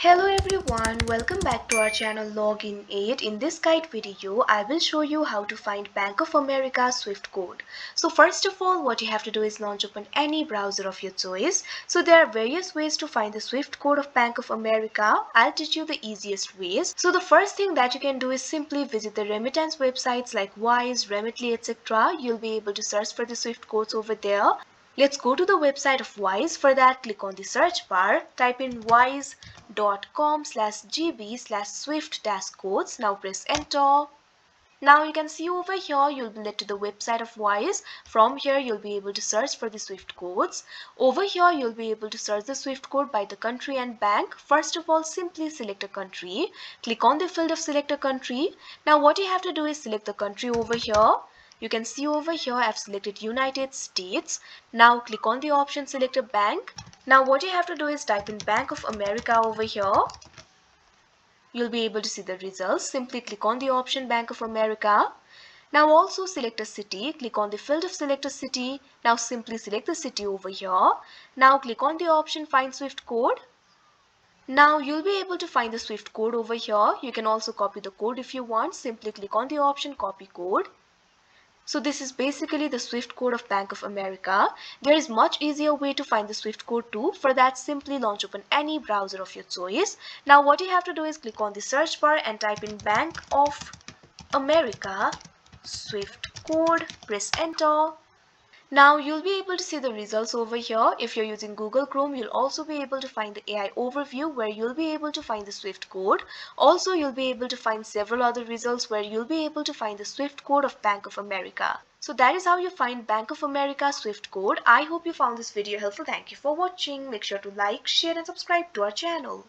Hello everyone, welcome back to our channel Login 8. In this guide video, I will show you how to find Bank of America Swift code. So first of all, what you have to do is launch open any browser of your choice. So there are various ways to find the Swift code of Bank of America. I'll teach you the easiest ways. So the first thing that you can do is simply visit the remittance websites like Wise, Remitly, etc. You'll be able to search for the Swift codes over there. Let's go to the website of Wise. For that, click on the search bar, type in wise.com/gb/swift-codes. Now press enter. Now you can see over here you'll be led to the website of Wise. From here you'll be able to search for the Swift codes. Over here you'll be able to search the Swift code by the country and bank. First of all, simply select a country. Click on the field of select a country. Now what you have to do is select the country over here. You can see over here I've selected United States. Now click on the option select a bank. Now what you have to do is type in Bank of America over here. You'll be able to see the results. Simply click on the option Bank of America. Now also select a city. Click on the field of select a city. Now simply select the city over here. Now click on the option Find Swift code. Now you'll be able to find the Swift code over here. You can also copy the code if you want. Simply click on the option Copy Code. So this is basically the Swift code of Bank of America. There is much easier way to find the Swift code too. For that, simply launch open any browser of your choice. Now what you have to do is click on the search bar and type in Bank of America Swift code. Press enter. Now you'll be able to see the results over here. If you're using Google Chrome, you'll also be able to find the AI overview where you'll be able to find the Swift code. Also, you'll be able to find several other results where you'll be able to find the Swift code of Bank of America. So that is how you find Bank of America Swift code. I hope you found this video helpful. Thank you for watching. Make sure to like, share and subscribe to our channel.